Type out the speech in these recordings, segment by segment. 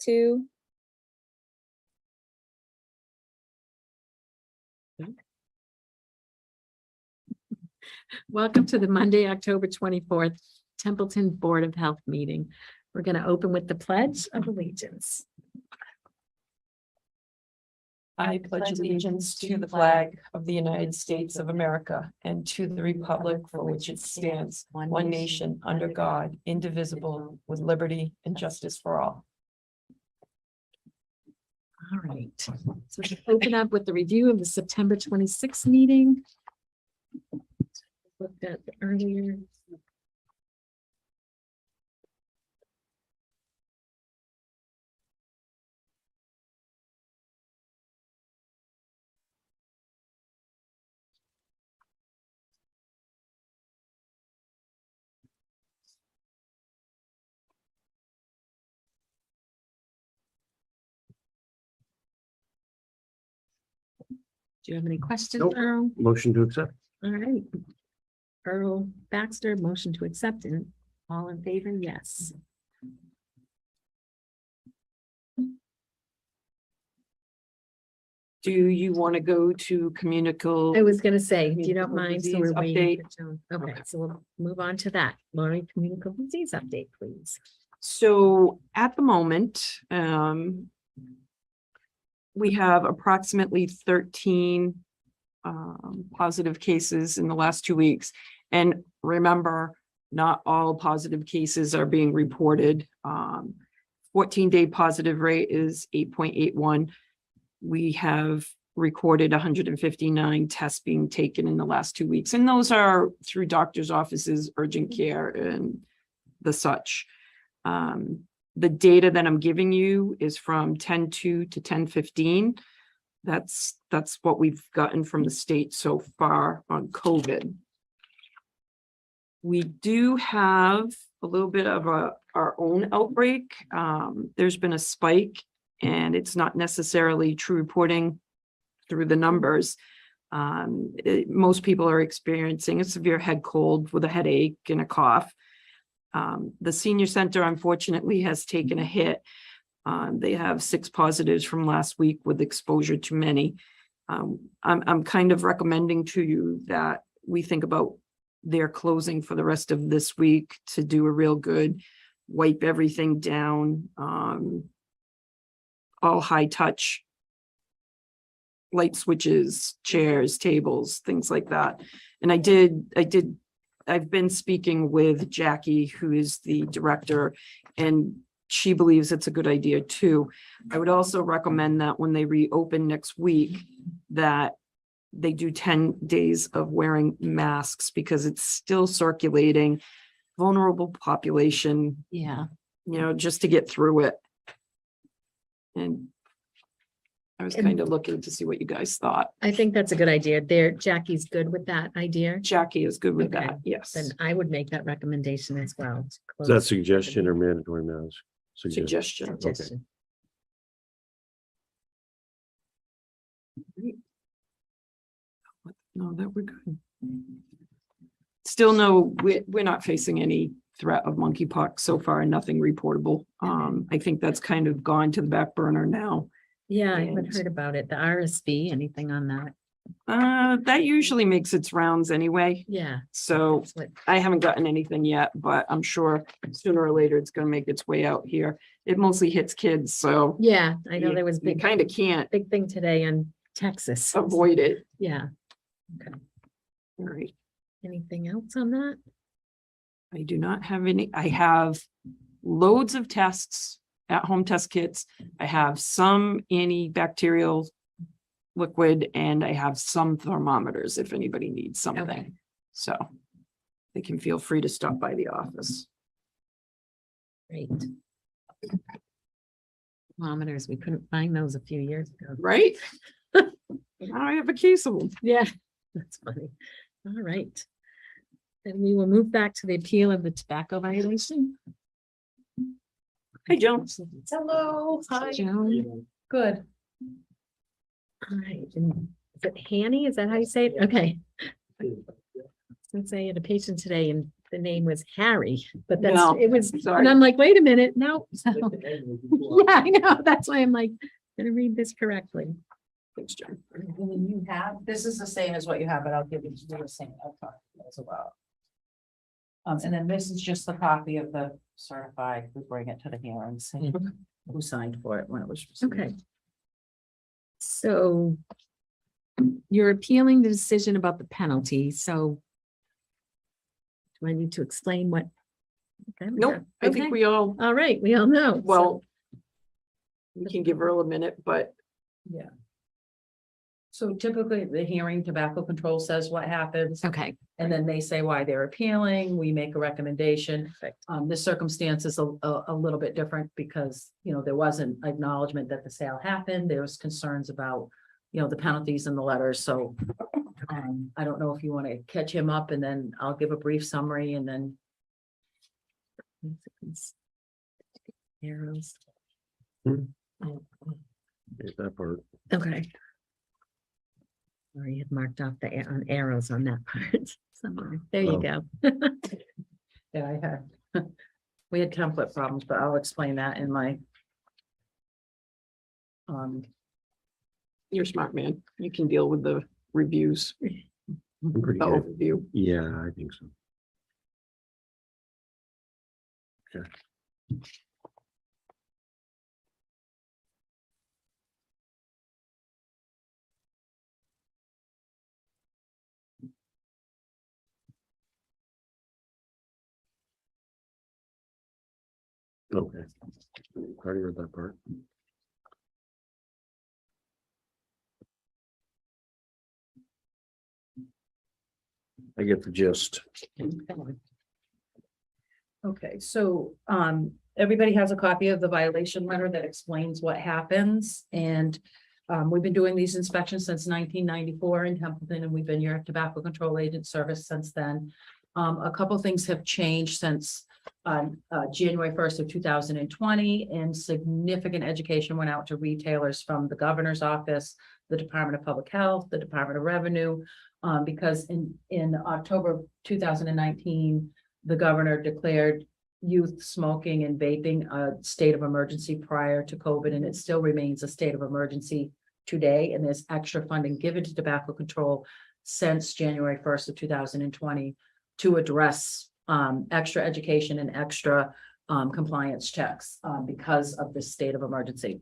2. Welcome to the Monday, October 24th, Templeton Board of Health meeting. We're going to open with the Pledge of Allegiance. I pledge allegiance to the flag of the United States of America and to the republic for which it stands, one nation, under God, indivisible, with liberty and justice for all. All right, so we'll open up with the review of the September 26th meeting. Looked at earlier. Do you have any questions, Nope. Earl? Motion to accept. All right. Earl Baxter, motion to accept, and all in favor, yes. Do you want to go to Communicable? I was gonna say, if you don't mind, so we're Disease waiting. for Joan. Okay, so we'll move on to that. Lori, communicable disease update, please. So at the moment, we have approximately 13 positive cases in the last 2 weeks. And remember, not all positive cases are being reported. 14-day positive rate is 8.81. We have recorded 159 tests being taken in the last 2 weeks. And those are through doctors' offices, urgent care, and the such. The data that I'm giving you is from 10/2 to 10/15. That's what we've gotten from the state so far on COVID. We do have a little bit of our own outbreak. There's been a spike, and it's not necessarily true reporting through the numbers. Most people are experiencing a severe head cold with a headache and a cough. The senior center, unfortunately, has taken a hit. They have 6 positives from last week with exposure to many. I'm kind of recommending to you that we think about their closing for the rest of this week to do a real good wipe everything down, all high touch, light switches, chairs, tables, things like that. And I've been speaking with Jackie, who is the director, and she believes it's a good idea too. I would also recommend that when they reopen next week, that they do 10 days of wearing masks, because it's still circulating, vulnerable population, Yeah. just to get through it. And I was kind of looking to see what you guys thought. I think that's a good idea. Jackie's good with that idea. Jackie is good with Okay. that, yes. Then I would make that recommendation as well. to Is close that suggestion or mandatory mask? Suggestion. suggestion. No, that we're good. Still no, we're not facing any threat of monkeypox so far, and nothing reportable. I think that's kind of gone to the back burner now. Yeah, I haven't And- heard about it. The RSV, anything on that? That usually makes its rounds anyway, Yeah. so that's what- I haven't gotten anything yet, but I'm sure sooner or later it's gonna make its way out here. It mostly hits kids, so Yeah, I know there was you big, kind of can't big thing today in Texas. avoid it. Yeah. Okay. All right. Anything else on that? I do not have any. I have loads of tests, at-home test kits. I have some antibacterial liquid, and I have some thermometers if anybody needs something. Okay. So they can feel free to stop by the office. Great. Thermometers, we couldn't find those a few years ago. Right? Now I have a case of them. Yeah, that's funny. All right. Then we will move back to the appeal of the tobacco violation. Hi, Joan. Hello. Hi. Joan. Good. All right. And is it Hanny? Is that how you say it? Okay. Since I had a patient today and the name was Harry, but that's, No, it was, sorry. and I'm like, wait a minute, no. So, yeah, I know, that's why I'm like, gonna read this correctly. Thanks, Jen. And then you have, this is the same as what you have, but I'll give you the same, I'll talk as well. And then this is just the copy of the certified, we bring it to the hearing, see who signed for it when it was. received. Okay. So you're appealing the decision about the penalty, so do I need to explain what? Okay, Nope, I Okay. think we all, All right, we all know. So- well, we can give Earl a minute, but So typically, the hearing tobacco control says what happens, Okay, and then they say why they're appealing, we make a recommendation. This circumstance is a little bit different because, there wasn't acknowledgement that the sale happened, there was concerns about, the penalties in the letters, so. I don't know if you want to catch him up and then I'll give a brief summary and then. arrows. Hmm. Oh, Get that part. okay. Or you had marked off the on arrows on that part somewhere. There you Oh. go. Yeah, I had, we had template problems, but I'll explain that in my. you're a smart man. You can deal with the reviews, I'm pretty the good. overview. Yeah, I think so. Okay. Okay. Already read that part. I get the gist. Okay, so, everybody has a copy of the violation letter that explains what happens and. We've been doing these inspections since 1994 in Templeton, and we've been your tobacco control agent service since then. A couple things have changed since, January 1st of 2020, and significant education went out to retailers from the governor's office, the Department of Public Health, the Department of Revenue. Because in October of 2019, the governor declared youth smoking and vaping a state of emergency prior to COVID, and it still remains a state of emergency today. And there's extra funding given to tobacco control since January 1st of 2020 to address extra education and extra compliance checks because of this state of emergency.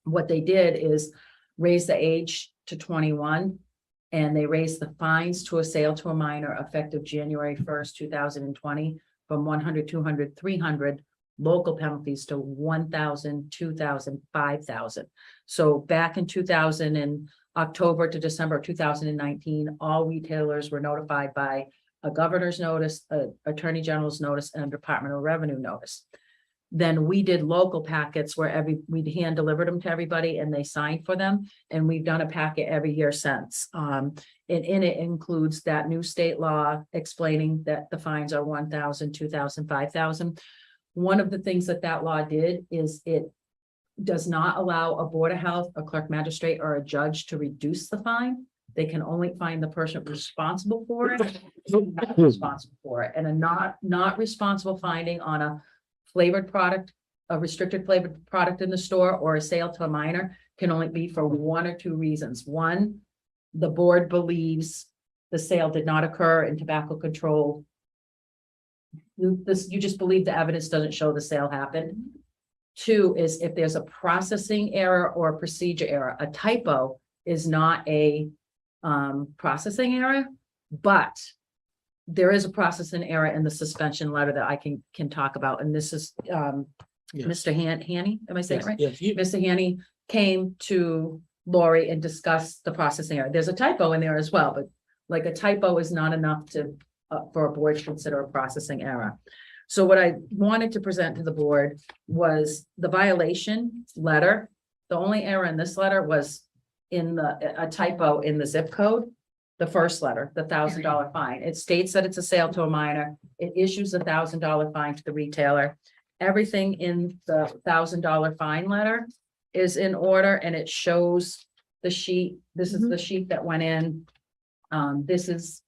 What they did is raise the age to 21, and they raised the fines to a sale to a minor effective January 1st, 2020, from 100, 200, 300 local penalties to 1,000, 2,000, 5,000. So back in October to December 2019, all retailers were notified by a governor's notice, a attorney general's notice, and a Department of Revenue notice. Then we did local packets where we'd hand delivered them to everybody and they signed for them. And we've done a packet every year since. And in it includes that new state law explaining that the fines are 1,000, 2,000, 5,000. One of the things that law did is it does not allow a board of health, a clerk magistrate, or a judge to reduce the fine. They can only fine the person responsible for it, not responsible for it, and a not responsible finding on a flavored product, a restricted flavored product in the store, or a sale to a minor can only be for one or two reasons. One, the board believes the sale did not occur in tobacco control. You just believe the evidence doesn't show the sale happened. Two is if there's a processing error or a procedure error. A typo is not a processing error, but there is a processing error in the suspension letter that I can talk about. And this is Mr. Hanny, am I saying it right? Yes, Mr. Hanny came to Lori and discussed the processing error. There's a typo in there as well, but like a typo is not enough to for a board to consider a processing error. So what I wanted to present to the board was the violation letter. The only error in this letter was in a typo in the zip code. The first letter, the $1,000 fine. It states that it's a sale to a minor. It issues a $1,000 fine to the retailer. Everything in the $1,000 fine letter is in order, and it shows the sheet. This is the sheet that went in. This is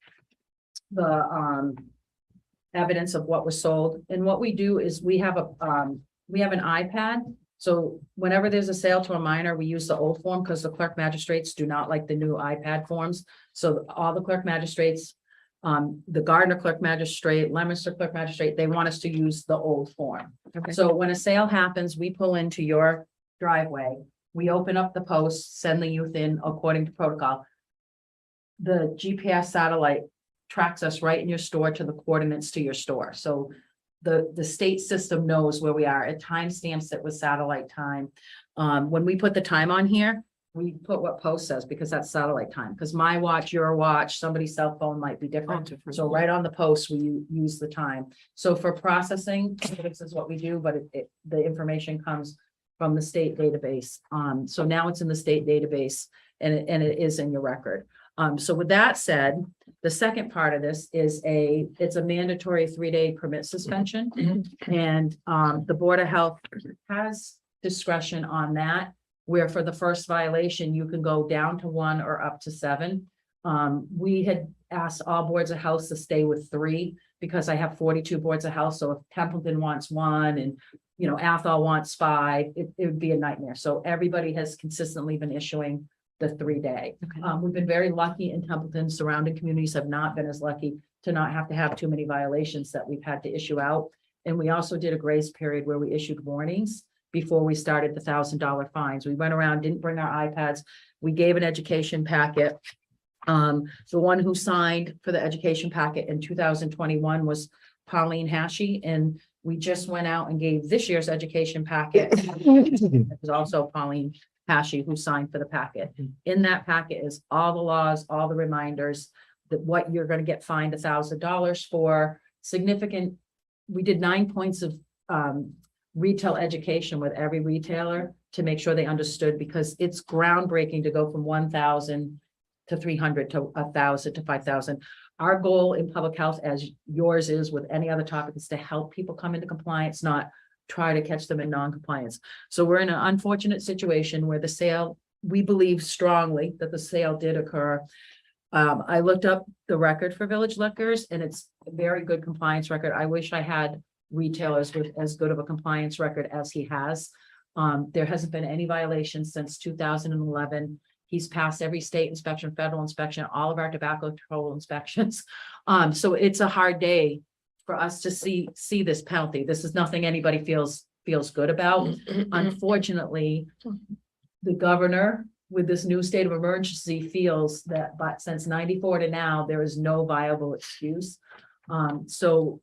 the evidence of what was sold. And what we do is we have an iPad. So whenever there's a sale to a minor, we use the old form because the clerk magistrates do not like the new iPad forms. So all the clerk magistrates, the Gardner clerk magistrate, Leominster clerk magistrate, they want us to use the old form. Okay. So when a sale happens, we pull into your driveway, we open up the post, send the youth in according to protocol. The GPS satellite tracks us right in your store to the coordinates to your store. So the state system knows where we are. It timestamps it with satellite time. When we put the time on here, we put what post says because that's satellite time. Because my watch, your watch, somebody's cell phone might be different. So right on the post, we use the time. So for processing, this is what we do, but the information comes from the state database. So now it's in the state database and it is in your record. So with that said, the second part of this is it's a mandatory 3-day permit suspension. And the Board of Health has discretion on that, where for the first violation, you can go down to 1 or up to 7. We had asked all boards of health to stay with 3 because I have 42 boards of health. So if Templeton wants 1 and, Athol wants 5, it would be a nightmare. So everybody has consistently been issuing the 3-day. Okay. We've been very lucky in Templeton. Surrounding communities have not been as lucky to not have to have too many violations that we've had to issue out. And we also did a grace period where we issued warnings before we started the $1,000 fines. We went around, didn't bring our iPads. We gave an education packet. The one who signed for the education packet in 2021 was Pauline Hashi, and we just went out and gave this year's education packet. It was also Pauline Hashi who signed for the packet. In that packet is all the laws, all the reminders that what you're going to get fined $1,000 for. Significant. We did 9 points of retail education with every retailer to make sure they understood, because it's groundbreaking to go from 1,000 to 300 to 1,000 to 5,000. Our goal in public health, as yours is with any other topic, is to help people come into compliance, not try to catch them in non-compliance. So we're in an unfortunate situation where the sale, we believe strongly that the sale did occur. I looked up the record for Village Liquors and it's a very good compliance record. I wish I had retailers with as good of a compliance record as he has. There hasn't been any violations since 2011. He's passed every state inspection, federal inspection, all of our tobacco control inspections. So it's a hard day for us to see this penalty. This is nothing anybody feels good about. Unfortunately, the governor with this new state of emergency feels that, but since 94 to now, there is no viable excuse. So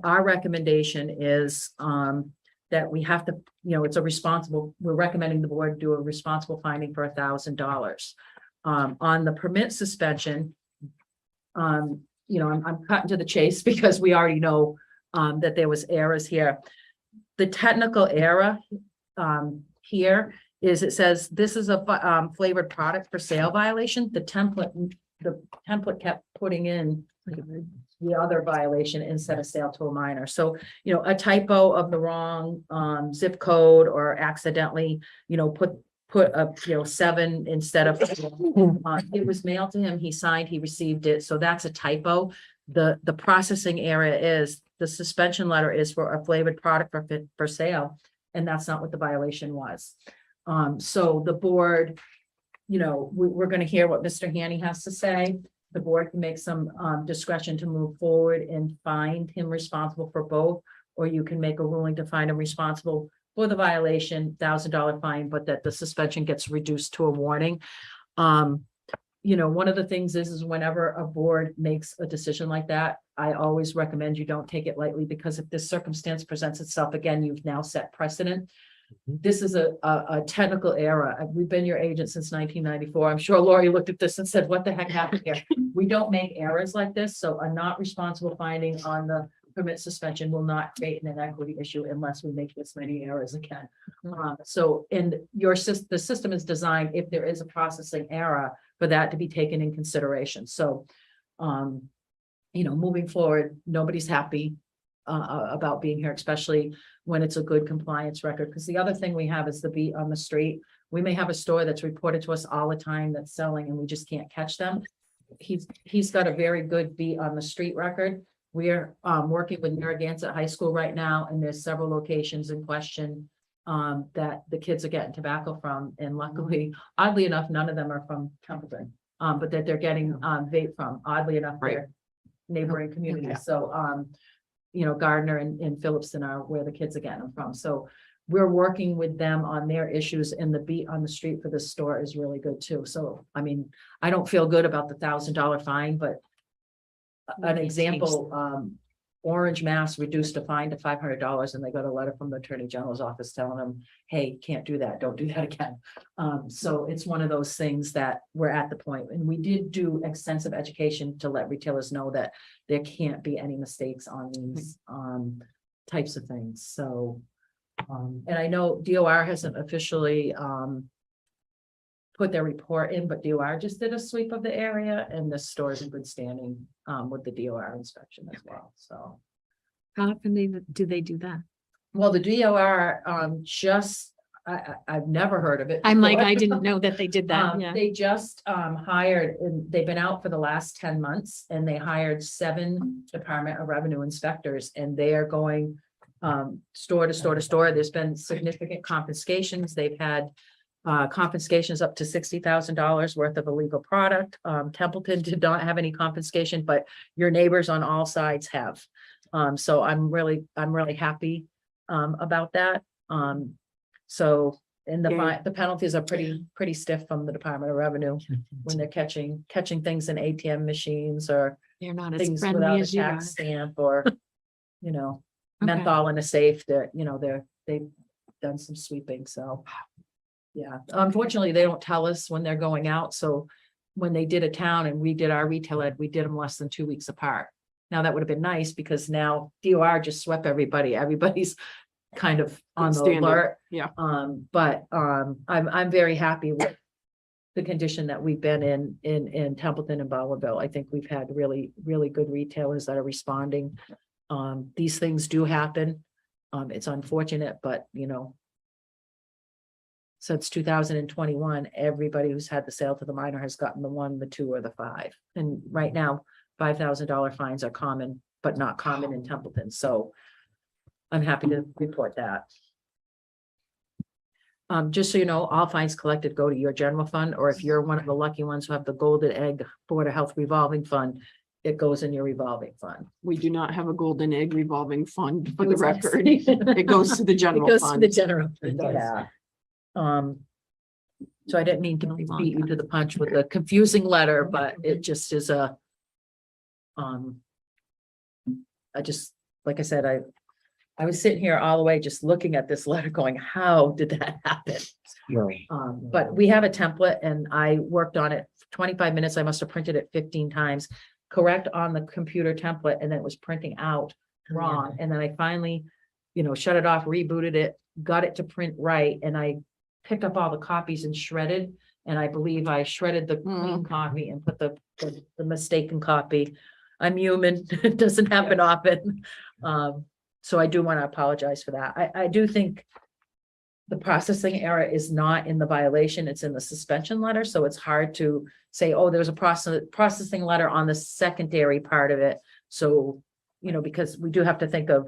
our recommendation is that we have to, we're recommending the board do a responsible finding for $1,000. On the permit suspension, I'm cutting to the chase because we already know that there was errors here. The technical error here is it says this is a flavored product for sale violation. The template kept putting in the other violation instead of sale to a minor. So, a typo of the wrong zip code or accidentally, put a 7 instead of it was mailed to him, he signed, he received it. So that's a typo. The processing area is the suspension letter is for a flavored product for sale, and that's not what the violation was. So the board, we're going to hear what Mr. Haney has to say. The board can make some discretion to move forward and find him responsible for both, or you can make a ruling to find him responsible for the violation, $1,000 fine, but that the suspension gets reduced to a warning. One of the things is whenever a board makes a decision like that, I always recommend you don't take it lightly, because if this circumstance presents itself again, you've now set precedent. This is a technical error. We've been your agent since 1994. I'm sure Lori looked at this and said, what the heck happened here? We don't make errors like this. So a not responsible finding on the permit suspension will not create an inequity issue unless we make this many errors again. So the system is designed, if there is a processing error, for that to be taken in consideration. So, moving forward, nobody's happy about being here, especially when it's a good compliance record. Because the other thing we have is the beat on the street. We may have a store that's reported to us all the time that's selling and we just can't catch them. He's got a very good beat on the street record. we're working with Narragansett High School right now, and there's several locations in question that the kids are getting tobacco from, and luckily, oddly enough, none of them are from Templeton. But that they're getting vape from, oddly enough, Right. they're neighboring Yeah. communities. So you know, Gardner and Phillipston are where the kids are getting them from. So we're working with them on their issues, and the beat on the street for this store is really good too. So, I mean, I don't feel good about the $1,000 fine, but an Maybe example, Orange, Mass reduced a fine to $500, and they got a letter from the Attorney General's office telling them, hey, can't do that, don't do that again. So it's one of those things that we're at the point, and we did do extensive education to let retailers know that there can't be any mistakes on these types of things, so. And I know DOR hasn't officially put their report in, but DOR just did a sweep of the area, and the store is in good standing with the DOR inspection as well, so. How often do they do that? Well, the DOR I've never heard of it. I'm like, before. I didn't know that they did that, yeah. They just hired, and they've been out for the last 10 months, and they hired 7 Department of Revenue inspectors, and they are going store to store to store. There's been significant confiscations. They've had confiscations up to $60,000 worth of illegal product. Templeton did not have any confiscation, but your neighbors on all sides have. So I'm really happy about that. So, and the penalties are pretty stiff from the Department of Revenue when they're catching things in ATM machines, or They're not as things friendly without a as you are. tax stamp, or, you know, Okay. menthol in a safe. That, you know, they've done some sweeping, so. Yeah, unfortunately, they don't tell us when they're going out, so when they did a town and we did our retail ed, we did them less than 2 weeks apart. Now, that would have been nice, because now DOR just swept everybody's kind of on the Standing, alert. yeah. But I'm very happy with the condition that we've been in Templeton and Bowlerville. I think we've had really good retailers that are responding. These things do happen. It's unfortunate, but you know, since 2021, everybody who's had the sale to the minor has gotten the 1, the 2, or the 5. And right now, $5,000 fines are common, but not common in Templeton. So I'm happy to report that. Just so you know, all fines collected go to your general fund, or if you're one of the lucky ones who have the Golden Egg Board of Health revolving fund, it goes in your revolving fund. We do not have a golden egg revolving fund for the was gonna record. say. It goes to the It general goes to the fund. general. It does. Yeah. So I didn't mean to Really long beat you to the punch with a confusing letter, but it just is a. I just, like I said, I was sitting here all the way just looking at this letter going, how did that happen? No, But we have a template, and I worked on it for 25 minutes. I must have printed it 15 times, correct on the computer template, and then it was printing out wrong. And then I finally, you know, shut it off, rebooted it, got it to print right, and I picked up all the copies and shredded. And I believe I shredded the clean copy and put the mistaken copy. I'm human, it doesn't happen often. So I do want to apologize for that. I do think the processing error is not in the violation, it's in the suspension letter. So it's hard to say, oh, there's a processing letter on the secondary part of it. So, you know, because we do have to think of,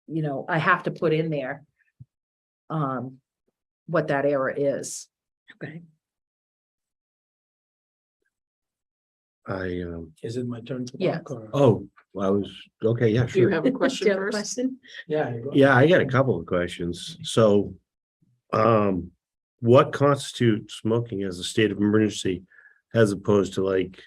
you know, I have to put in there what that error is. Okay. Is it my turn to Yeah. talk or? oh, I was, okay, yeah, Do you sure. have a Do question you have a first? question? Yeah. you go. Yeah, I got a couple of questions. So, what constitutes smoking as a state of emergency as opposed to like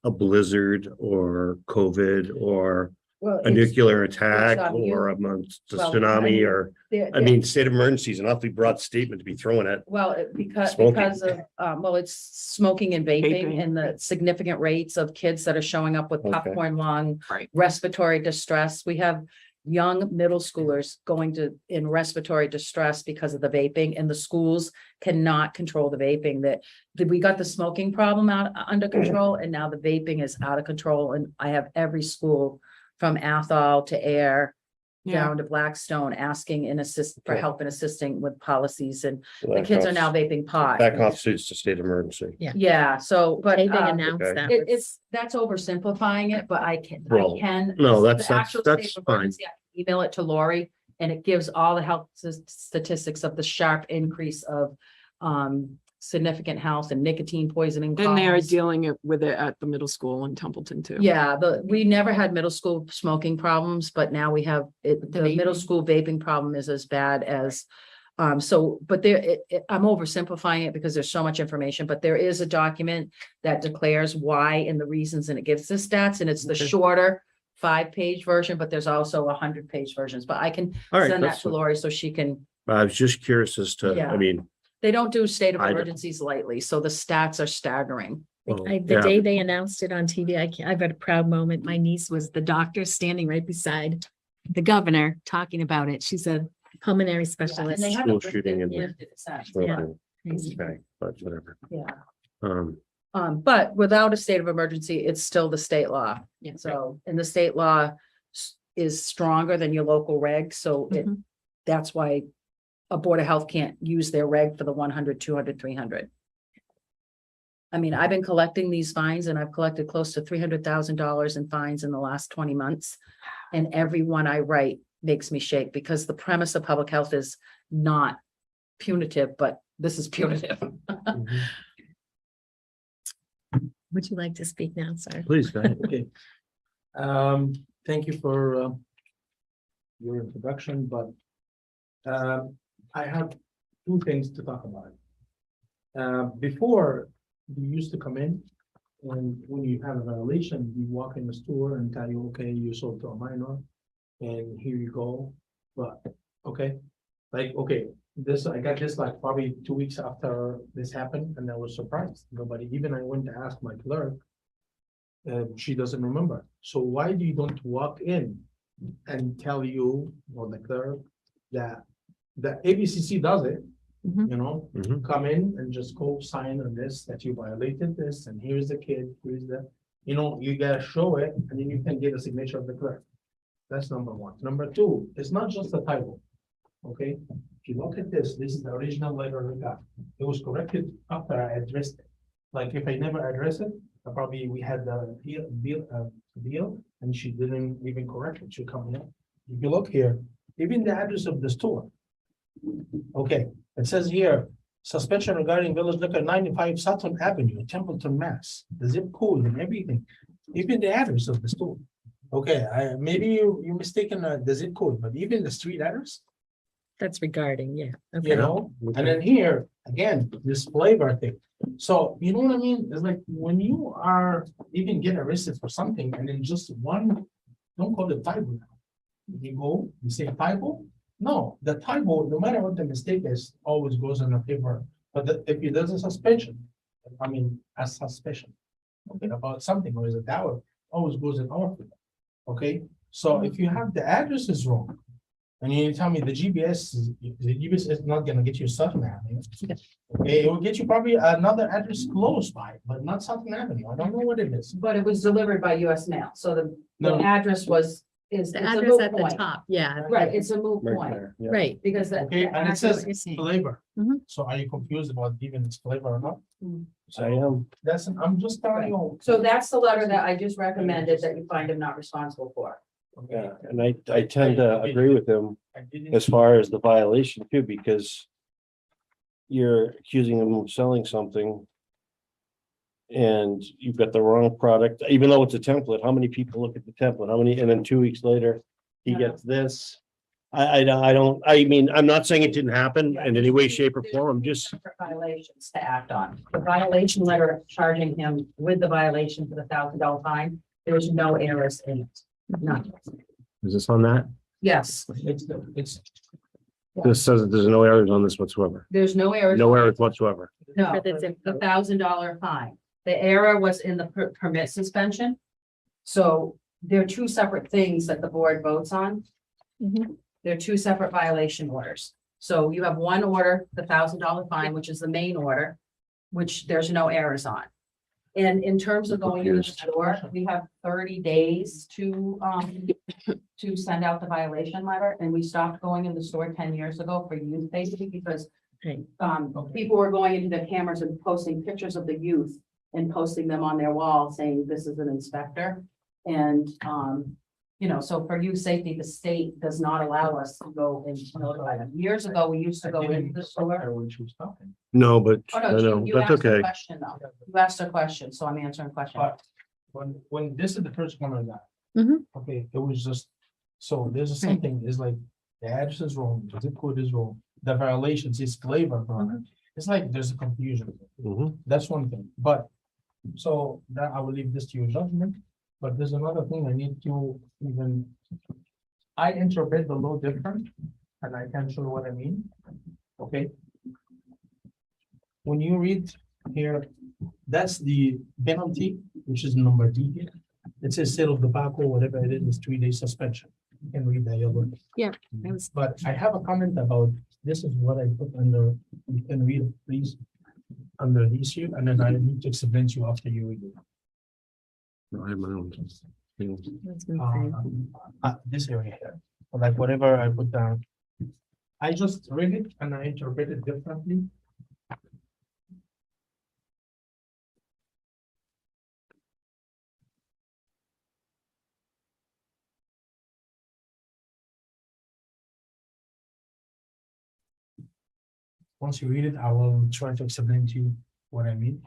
a blizzard or COVID or Well, a nuclear attack you- or a well, tsunami or, I mean, state of emergency is an awfully broad statement to be throwing at. Well, because Smoking. of, well, it's smoking and vaping Vaping. and the significant rates of kids that are showing up with Okay. popcorn lung, Right. respiratory distress. We have young middle schoolers going in respiratory distress because of the vaping, and the schools cannot control the vaping. We got the smoking problem under control, and now the vaping is out of control. And I have every school from Athol to Air Yeah. down to Blackstone, asking for Okay. help and assisting with policies, and So the that kids are now constitutes- vaping pot. That constitutes the state of emergency. Yeah, so, but, They announced okay. that. it's, that's oversimplifying it, but I Well, can. no, the that's actual state fine. of emergency, I can Email it to Lori, and it gives all the health statistics of the sharp increase of, significant health and nicotine poisoning. And they are calls. dealing with it at the middle school in Templeton too. Yeah, we never had middle school smoking problems, but now we have it, the middle Vaping. school vaping problem is as bad as. So, but I'm oversimplifying it because there's so much information, but there is a document that declares why and the reasons, and it gives the stats, and it's the Okay. shorter 5-page version, but there's also 100-page versions, but I can All right, send that that's, to Lori so she can, I was just curious as to, Yeah. I mean, they don't do state of I don't- emergencies lightly, so the stats are staggering. well, The yeah, day they announced it on TV, I've had a proud moment. My niece was the doctor standing right beside the governor talking about it. She's a pulmonary And specialist. they School haven't shooting and- lifted it since, smoking, Crazy. okay, but whatever. yeah. But Without a state of emergency, it's still the state law. Yeah. So, and the state law is stronger than your local reg, so Mhm. that's why a Board of Health can't use their reg for the 100, 200, 300. I mean, I've been collecting these fines, and I've collected close to $300,000 in fines in the last 20 months. And every one I write makes me shake, because the premise of public health is not punitive, but this is punitive. Would you like to speak now, sir? please, go ahead. Okay. Thank you for your introduction, but I have two things to talk about. Before, you used to come in, and when you have a violation, you walk in the store and tell you, okay, you sold to a minor, and here you go. But, okay, okay, I got this like probably 2 weeks after this happened, and I was surprised. Nobody, even I went to ask my clerk, she doesn't remember. So why do you don't walk in and tell you or the clerk that the ABCC does it? Mhm. You know, Mhm. come in and just go sign on this, that you violated this, and here's the kid, here's the, you gotta show it, and then you can get a signature of the clerk. That's number one. Number two, it's not just a typo. Okay, if you look at this is the original letter we got. It was corrected after I addressed it. Like if I never address it, probably we had the deal, and she didn't even correct it. She come in. If you look here, even the address of the store. Okay, it says here, suspension regarding Village Liquor 95 Sutton Avenue, Templeton, Mass. The zip code and everything, even the address of the store. Okay, maybe you mistaken the zip code, but even the street address, That's regarding, yeah. you Okay. know? And then here, again, this flavor thing. So, you know what I mean? It's like when you are even get arrested for something and then just one, don't call it typo now. You go, you say typo? No, the typo, no matter what the mistake is, always goes in a favor. But if it does a suspension, I mean, a suspicion, okay, about something, or is a doubt, always goes in our favor. Okay, so if you have the address is wrong, and you tell me the GPS is not gonna get you Sutton Avenue. Okay, it will get you probably another address close by, but not Sutton Avenue. I don't know what it is. But it was delivered by US mail, so the No. address is The it's a address moot at the point. top, yeah. Right, it's a moot Right point, there, yeah. Right. because that. Okay, and it I see what says you're saying. flavor. Mhm. So are you confused about even its flavor or not? I am. That's, I'm just telling you. So that's the letter that I just recommended that you find him not responsible for. Yeah, and I tend to agree with him I didn't. as far as the violation too, because you're accusing him of selling something and you've got the wrong product, even though it's a template. How many people look at the template? How many, and then 2 weeks later, he Yeah. gets this. I mean, I'm not saying it didn't happen in any way, shape or form. I'm just, Separate violations to act on. The violation letter charging him with the violation for the $1,000 fine, there was no errors in it. None. is this on that? Yes, It's, This says that there's no errors on this whatsoever. there's no errors. No errors whatsoever. No, For the zip the code. $1,000 fine. The error was in the permit suspension. So there are two separate things that the board votes on. Mhm. They're two separate violation orders. So you have one order, the $1,000 fine, which is the main order, which there's no errors on. And in terms of going in the Confused. store, we have 30 days to send out the violation letter, and we stopped going in the store 10 years ago for youth safety because Right. people were going into their cameras and posting pictures of the youth and posting them on their wall saying this is an inspector. And, you know, so for youth safety, the state does not allow us to go and notify them. Years ago, we used to go into the store. When she was talking. No, but, Oh, I no, know, you that's asked a okay. question though. You asked a question, so I'm answering a question. But when this is the first one I got. Mhm. Okay, it was just, so there's something, is like, the address is wrong, the zip code is wrong, the violations is flavor on it. It's like there's a confusion. Mhm. That's one thing, but, so that I will leave this to your judgment, but there's another thing I need to even. I interpret the law different, and I can show you what I mean, okay? When you read here, that's the penalty, which is number D here. It says sale of tobacco, whatever it is 3-day suspension. You can read that, you'll look. That was, But I have a comment about, this is what I put under, you can read it, please. Under the issue, and then I need to explain to you after you read it. I have my own thing. I was gonna say. This area here, like whatever I put down. I just read it and I interpret it differently. Once you read it, I will try to explain to you what I mean.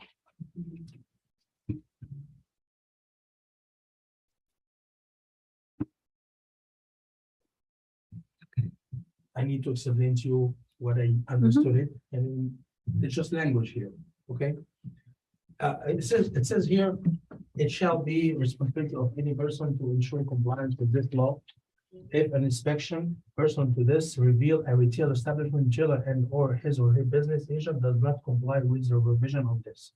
I need to explain to you what I understood it, and it's just language here, okay? It says here, it shall be responsibility of any person to ensure compliance with this law. If an inspection person to this reveal a retail establishment, dealer and or his or her business agent does not comply with the provision of this.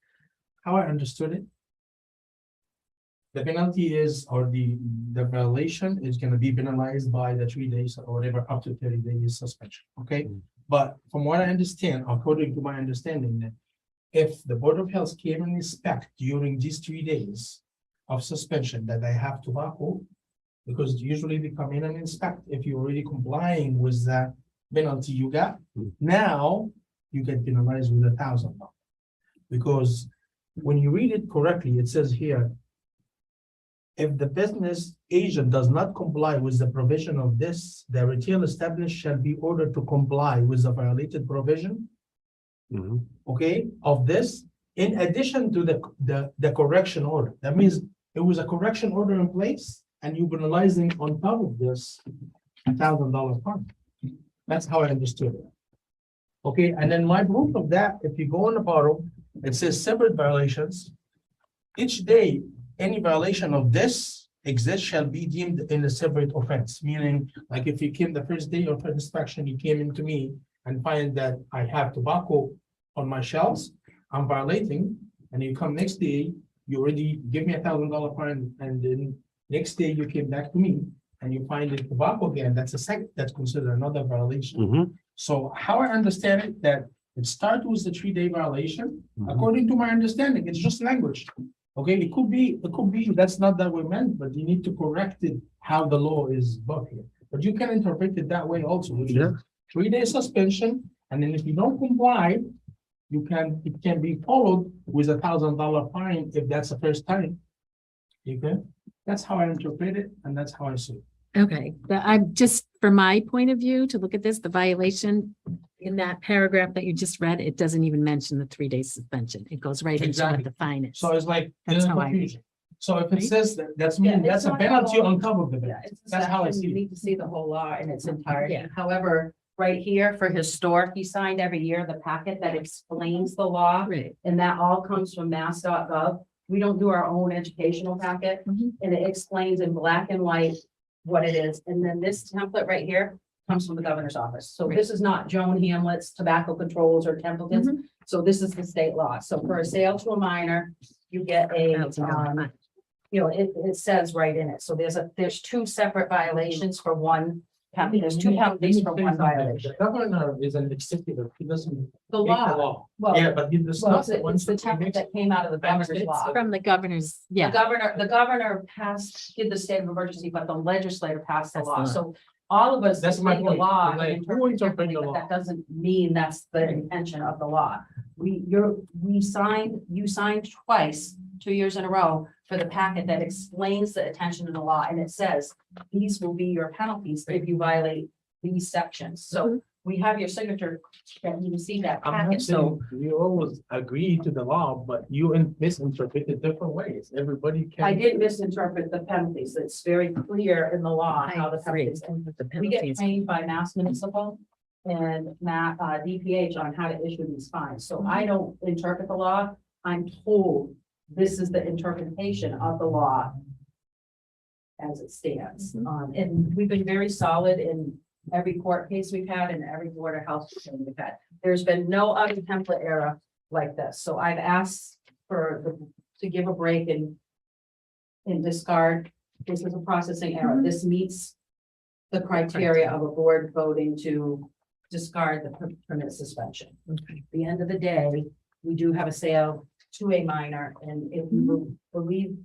How I understood it. The penalty is, or the violation is gonna be penalized by the 3 days or whatever, up to 30 days suspension, okay? But from what I understand, according to my understanding, that if the Board of Health came and inspect during these 3 days of suspension that they have tobacco, because usually they come in and inspect if you're already complying with the penalty you got, now you get penalized with $1,000. Because when you read it correctly, it says here, if the business agent does not comply with the provision of this, the retail establishment shall be ordered to comply with the violated provision, Mhm. okay, of this, in addition to the correction order. That means it was a correction order in place, and you penalizing on top of this $1,000 fine. That's how I understood it. Okay, and then my proof of that, if you go on the bottom, it says separate violations. Each day, any violation of this exists shall be deemed in a separate offense, meaning like if you came the first day of inspection, you came into me and find that I have tobacco on my shelves, I'm violating, and you come next day, you already give me $1,000 fine, and then next day you came back to me and you find the tobacco again, that's considered another violation. Mhm. So how I understand it, that it starts with the 3-day violation, Mhm. according to my understanding, it's just language. Okay, it could be, that's not that we meant, but you need to correct it, how the law is booked here. But you can interpret it that way also, which is Yeah. 3-day suspension, and then if you don't comply, it can be followed with $1,000 fine if that's the first time. Okay, that's how I interpret it, and that's how I see it. Okay, but I'm just, from my point of view, to look at this, the violation in that paragraph that you just read, it doesn't even mention the 3-day suspension. It goes right into Exactly. what the fine is. So it's like, That's there's how I- confusion. So if it Right? says that, that's Yeah, mean, that's it's a not penalty all- on top of the Yeah, penalty. it's a That's how I section, see you it. need to see the whole law in its entirety. Yeah. However, right here for his store, he signed every year the packet that explains the law, Right. and that all comes from mass.gov. We don't do our own educational packet, Mhm. and it explains in black and white what it is. And then this template right here comes from the governor's office. So this is not Joan Hamlet's tobacco controls or Templeton's. Mhm. So this is the state law. So for a sale to a minor, you get a, $1,000 fine. you know, it says right in it. So there's 2 separate violations for one There's two penalties for one violation. The governor is an executive, he doesn't The make the law, law. well, Yeah, but he well, discussed it it's once. the template that came out of the governor's law. From the governor's, The yeah. governor did the state of emergency, but the legislator passed the That's law, the law. so all of us. That's my read the point. law Like, and who interpret interpret differently, the but law? that doesn't mean that's the intention of the law. You signed twice, 2 years in a row, for the packet that explains the intention of the law, and it says these will be your penalties if you violate these sections, so we have your signature that you received that I'm not packet, so. saying you always agree to the law, but you misinterpret it different ways. Everybody can. I did misinterpret the penalties. It's very clear in the law how the penalties. We get trained by Mass Municipal and DPH on how to issue these fines. So I don't interpret the law. I'm told this is the interpretation of the law as it stands. And we've been very solid in every court case we've had and every board of health hearing we've had. There's been no other template error like this. So I've asked to give a break and discard. This is a processing error. This meets the criteria of a board voting to discard the permit suspension. At the end of the day, we do have a sale to a minor, and if you believe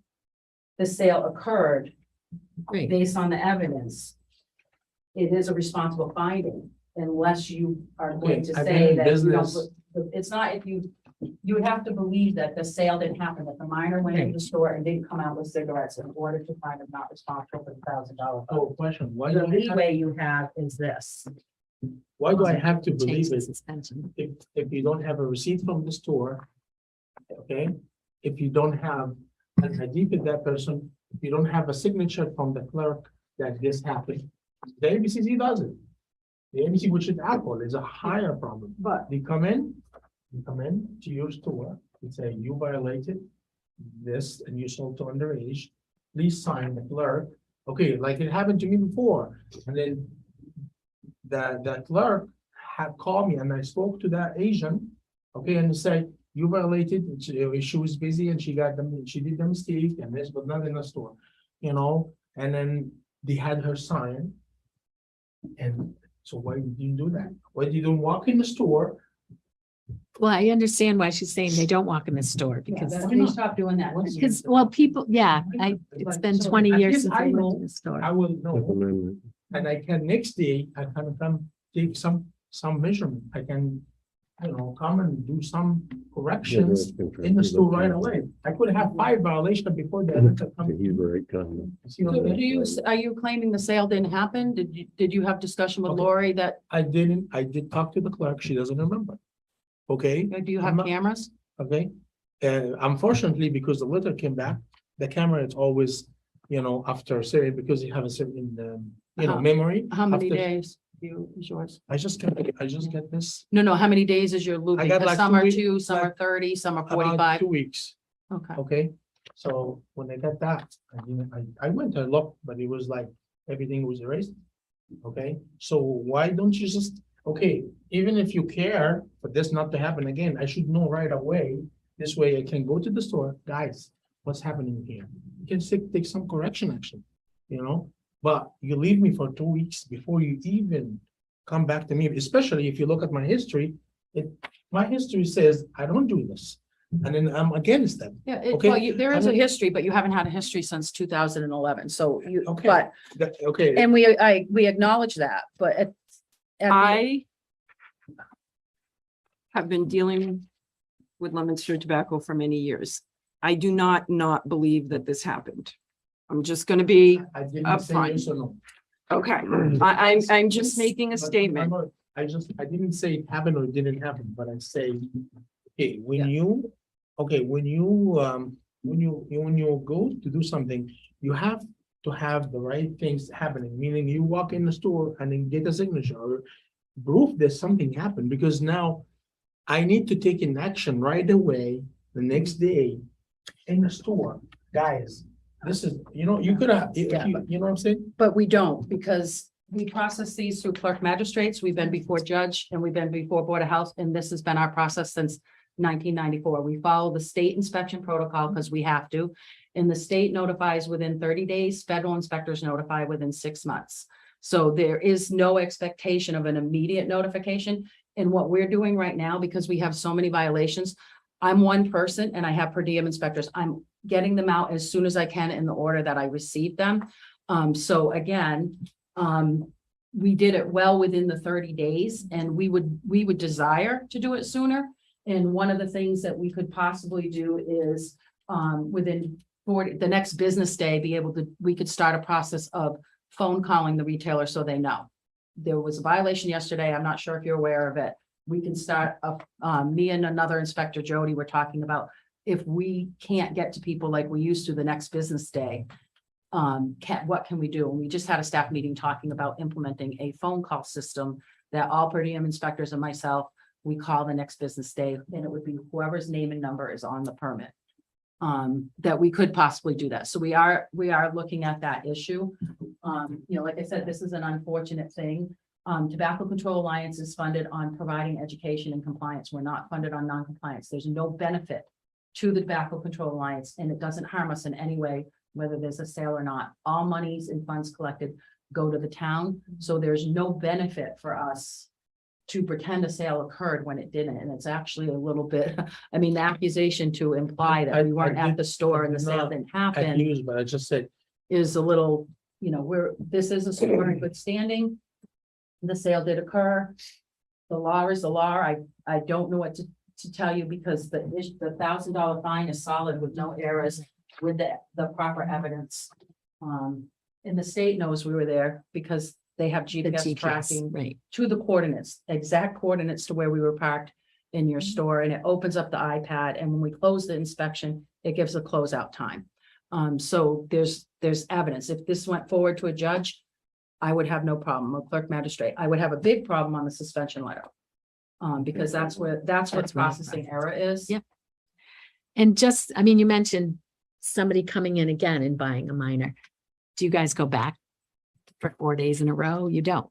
the sale occurred Great. based on the evidence, it is a responsible finding unless you are going to Okay, I've say been in that you don't, business- it's not if you would have to believe that the sale didn't happen, that the minor went into the store and didn't come out with cigarettes in order to find him not responsible for the $1,000. Oh, question, why The do I have, leeway you have is this. why do I have to Change believe the it suspension. if you don't have a receipt from the store? Okay, if you don't have an ID with that person, if you don't have a signature from the clerk that this happened, the ABCC does it. The ABC, which is alcohol, is a higher problem. But You come in to your store, and say you violated this and you sold to underage, please sign the clerk. Okay, like it happened to me before, and then the clerk had called me and I spoke to that Asian, okay, and said, you violated, and she was busy and she did the mistake and this, but not in the store, you know, and then they had her sign. And so why did you do that? Why did you don't walk in the store? Well, I understand why she's saying they don't walk in the store because, please stop doing that. because, well, people, yeah, it's been 20 At years least since I I went know. to the store. I will know, and I can next day, I can come take some measurement, I can, you know, come and do some corrections in the store right away. I could have 5 violations before the editor comes. He's right, Connie. See what So I'm saying? are you claiming the sale didn't happen? Did you have discussion with Okay. Lori that, I did talk to the clerk, she doesn't remember. Okay, do you have I'm not- cameras? okay, and unfortunately, because the letter came back, the camera is always, you know, after a certain, because you have a certain, How- memory. How many after- days is yours? I just get this. No, how many days is your looping? got 'Cause like some 2 are weeks, 2, some are like 30, some are About 45. 2 weeks. Okay. Okay, so when I got that, I went and looked, but it was like, everything was erased. Okay, so why don't you just, okay, even if you care for this not to happen again, I should know right away. This way I can go to the store, guys, what's happening here? You can take some correction action, you know? But you leave me for 2 weeks before you even come back to me, especially if you look at my history. My history says I don't do this, and then I'm against them. Yeah, Okay, well, there is I a mean- history, but you haven't had a history since 2011, so Okay. but, Okay, and we acknowledge that, but at the- I have been dealing with Lemonster Tobacco for many years. I do not believe that this happened. I'm just gonna be, I didn't say upfront. yes or no. okay, I'm just making a But statement. remember, I didn't say it happened or it didn't happen, but I say, okay, when you go to do something, you have to have the right things happening, meaning you walk in the store and then get a signature or proof that something happened, because now I need to take an action right away the next day in the store, guys. This is, you could have, you know what I'm saying? But we don't, because we process these through clerk magistrates, we've been before judge, and we've been before Board of Health, and this has been our process since 1994. We follow the state inspection protocol because we have to, and the state notifies within 30 days, federal inspectors notify within 6 months. So there is no expectation of an immediate notification. And what we're doing right now, because we have so many violations, I'm one person and I have per diem inspectors. I'm getting them out as soon as I can in the order that I receive them. So again, we did it well within the 30 days and we would desire to do it sooner. And one of the things that we could possibly do is, within the next business day, we could start a process of phone calling the retailer so they know. There was a violation yesterday. I'm not sure if you're aware of it. We can start me and another inspector, Jody, were talking about if we can't get to people like we used to the next business day. What can we do? And we just had a staff meeting talking about implementing a phone call system that all per diem inspectors and myself, we call the next business day, and it would be whoever's name and number is on the permit. That we could possibly do that. So we are looking at that issue. Like I said, this is an unfortunate thing. Tobacco Control Alliance is funded on providing education and compliance. We're not funded on non-compliance. There's no benefit to the Tobacco Control Alliance, and it doesn't harm us in any way, whether there's a sale or not. All monies and funds collected go to the town. So there's no benefit for us to pretend a sale occurred when it didn't. And it's actually a little bit, I mean, the accusation to imply that we weren't at the store and the sale didn't happen Accused, but I just said, is a little, this is a store in good standing. The sale did occur. The law is the law. I don't know what to tell you because the $1,000 fine is solid with no errors with the proper evidence. And the state knows we were there because they have The GPS GPS, tracking right. to the coordinates, exact coordinates to where we were parked in your store, and it opens up the iPad, and when we close the inspection, it gives a closeout time. So there's evidence. If this went forward to a judge, I would have no problem, a clerk magistrate. I would have a big problem on the suspension letter. Because that's where That's processing error is. Yep. And just, I mean, you mentioned somebody coming in again and buying a minor. Do you guys go back for 4 days in a row? You don't.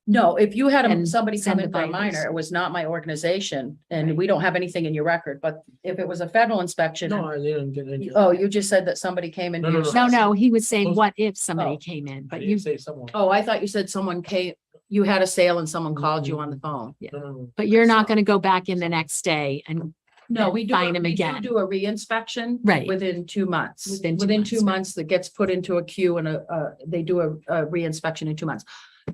No, if you had And somebody come send in the for a binders. minor, it was not my organization, and Right. we don't have anything in your record, but if it was a federal inspection. no, I didn't get any. Oh, you just said that somebody came in. No, no, No, he was saying, Those- what if somebody Oh. came in, I but didn't you, say someone. Oh, I thought you said someone came, you had a sale and someone called you on the phone. No, no, no. but you're not gonna go back in the next day and, No, we do, Fine him we do again. do a re-inspection. Right. Within 2 months. Within 2 Within months, 2 right. months, that gets put into a queue and they do a re-inspection in 2 months.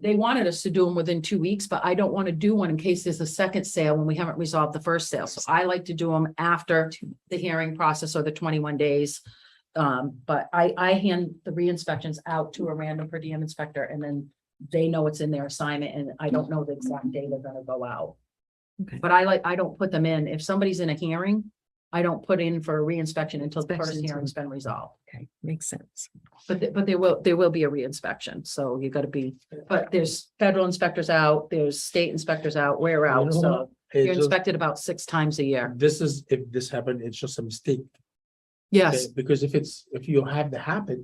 They wanted us to do them within 2 weeks, but I don't want to do one in case there's a second sale when we haven't resolved the first sale. So I like to do them after the hearing process or the 21 days. But I hand the re-inspections out to a random per diem inspector, and then they know it's in their assignment, and I don't know the exact day they're gonna go out. Okay. But I don't put them in. If somebody's in a hearing, I don't put in for a re-inspection until the first Inspection. hearing's been resolved. okay, makes sense. But there will be a re-inspection, so you gotta be, but there's federal inspectors out, there's state inspectors out, we're You out, know so what? you're It's just- inspected about 6 times a year. This is, if this happened, it's just a mistake. Yes, Okay? Because if you have the habit,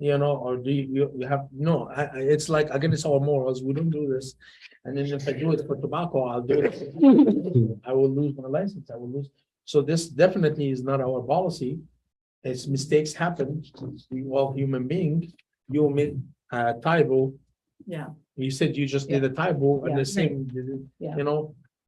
or do you have, no, it's like against our morals, we don't do this. And then if I do it for tobacco, I'll do it. I will lose my license, I will lose. So this definitely is not our policy. It's mistakes happen, we all human beings, you omit typo. yeah, You said you just did a typo and Yeah. the same, Yeah.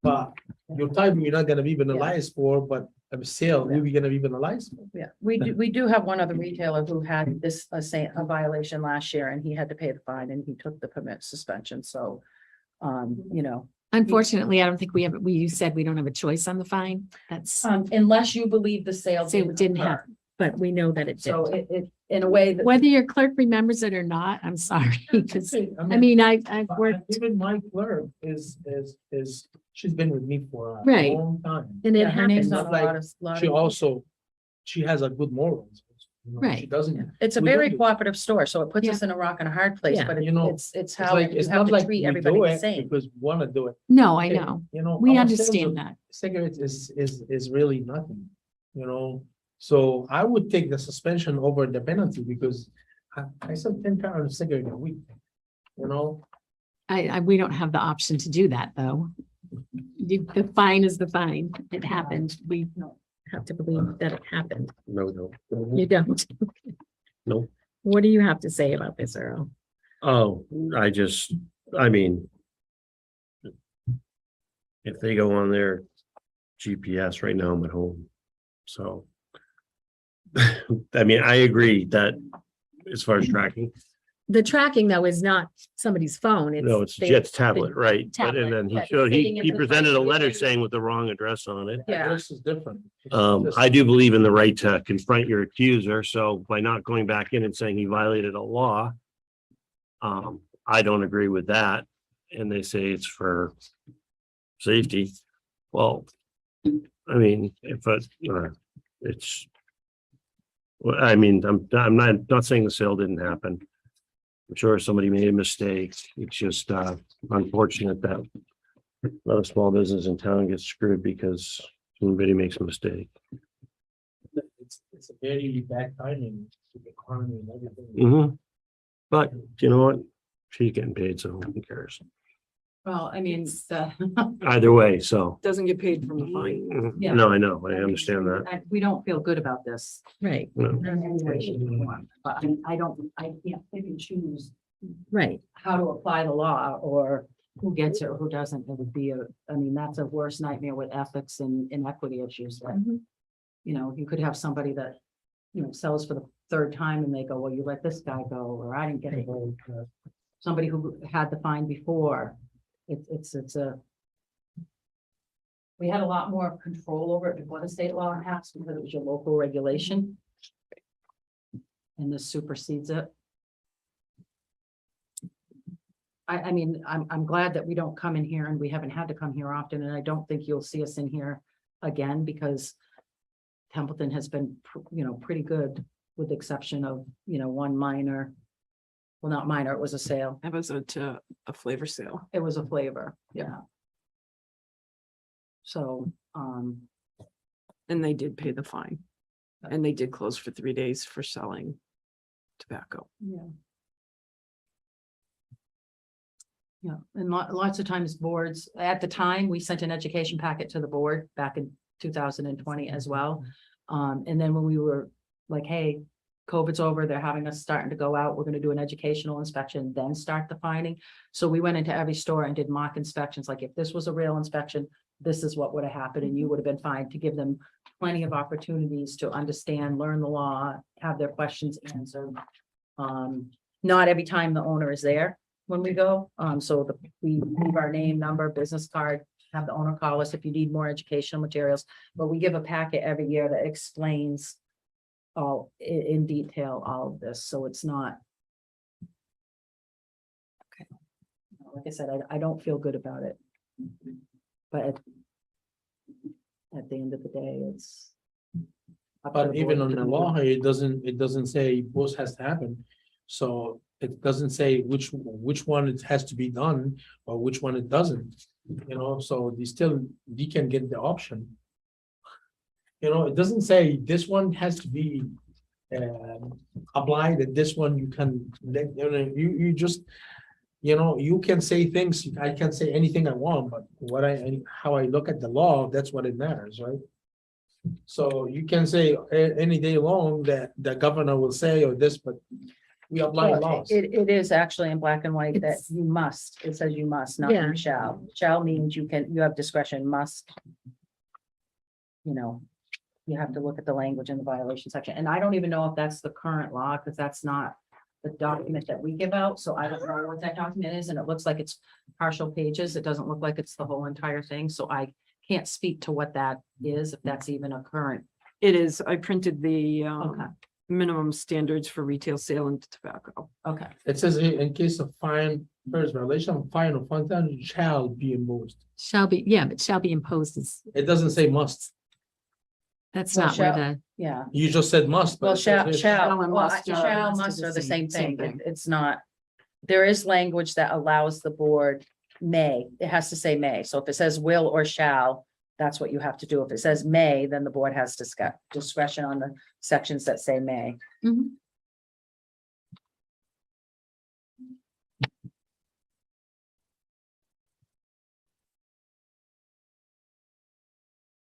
but your typo, you're not gonna be penalized for, but a sale, you're gonna be penalized. for. yeah. We do have one other retailer who had this, a violation last year, and he had to pay the fine, and he took the permit suspension, so. Unfortunately, I don't think we have, you said we don't have a choice on the fine. That's, Unless you believe the sale. say it didn't occur. happen, but we know that it So did. it, in a way that. Whether your clerk remembers it or not, I'm sorry, because, I I mean, I've but worked, even my clerk is, she's been with me for a Right. long time. and it Yeah, her name's happens. on a lot of. She also, she has a good morals. She Right. doesn't, It's a We very don't do- cooperative store, so it puts Yeah. us in a rock and a hard place, Yeah. but it's it's how like, you it's have not to like treat we everybody do the it same. because we wanna do it. No, I Okay, know. We our sales understand of that. Cigarettes is really nothing, so I would take the suspension over the penalty because I sell 10 pounds of cigarette a week, We don't have the option to do that, though. The fine is the fine. It happened. We have to believe that it happened. No. You don't. No. What do you have to say about this, Earl? Oh, I mean. If they go on their GPS right now, I'm at home, so. I mean, I agree that as far as tracking, The tracking though is not somebody's phone. no, it's they- Jet's tablet, right? But tablet, and then he but showed, sitting he in the presented a front letter seat. saying with the wrong address on it. Yeah. This is different. I do believe in the right to confront your accuser, so by not going back in and saying he violated a law. I don't agree with that, and they say it's for safety. Well, I mean, if it's. Well, I mean, I'm not saying the sale didn't happen. I'm sure somebody made a mistake. It's just unfortunate that another small business in town gets screwed because somebody makes a mistake. It's a very bad timing to the economy and everything. But you know what? She's getting paid, so who cares? Well, I mean, Either way, so. Doesn't get paid from the fine. Yeah. No, I know, I understand that. we don't feel good about this. Right, No. in any way, shape, or form. But I can't pick and choose right. how to apply the law or who gets it or who doesn't. It would be I mean, that's a worse nightmare with ethics and inequity issues. That, Mhm. you know, you could have somebody that, you know, sells for the third time and they go, well, you let this guy go, or I didn't get it. Somebody who had the fine before. It's a. We had a lot more control over it before the state law passed because it was your local regulation. And this supersedes it. I mean, I'm glad that we don't come in here and we haven't had to come here often, and I don't think you'll see us in here again because Templeton has been, you know, pretty good with the exception of, you know, one minor. Well, not minor, it was a sale. That was a flavor sale. It was a flavor, yeah. So, And they did pay the fine. And they did close for 3 days for selling tobacco. yeah. Yeah, and lots of times boards, at the time, we sent an education packet to the board back in 2020 as well. And then when we were like, hey, COVID's over, they're having us starting to go out, we're gonna do an educational inspection, then start the fining. So we went into every store and did mock inspections, like if this was a real inspection, this is what would have happened, and you would have been fined, to give them plenty of opportunities to understand, learn the law, have their questions answered. Not every time the owner is there when we go, so we leave our name, number, business card, have the owner call us if you need more educational materials, but we give a packet every year that explains all in detail, all of this, so it's not. Okay. Like I said, I don't feel good about it. But at the end of the day, it's. up to But the even board on to the do. law, it doesn't say both has to happen. So it doesn't say which one it has to be done or which one it doesn't, you know, so they can get the option. You know, it doesn't say this one has to be applied, and this one you can, you know, you just, you know, you can say things, I can say anything I want, but how I look at the law, that's what it matters, right? So you can say any day long that the governor will say or this, but we apply Well, laws. It is actually in black and white that It's- you must, it says you must, not Yeah. you shall. Shall means you have discretion, must. You know, you have to look at the language in the violation section, and I don't even know if that's the current law, because that's not the document that we give out, so I don't know what that document is, and it looks like it's partial pages. It doesn't look like it's the whole entire thing, so I can't speak to what that is, if that's even a current. It is, I printed the Okay, minimum standards for retail sale and tobacco. okay. It says in case of fine, first violation, fine of $1,000 shall be imposed. Shall be, yeah, but shall be imposed is, It doesn't say must. that's Well, not where shall- the, Yeah. You just said must. but Well, it says here shall, and well, must, shall, must must are are the same same thing. thing. It's not. There is language that allows the board may, it has to say may. So if it says will or shall, that's what you have to do. If it says may, then the board has discretion on the sections that say may. Mhm.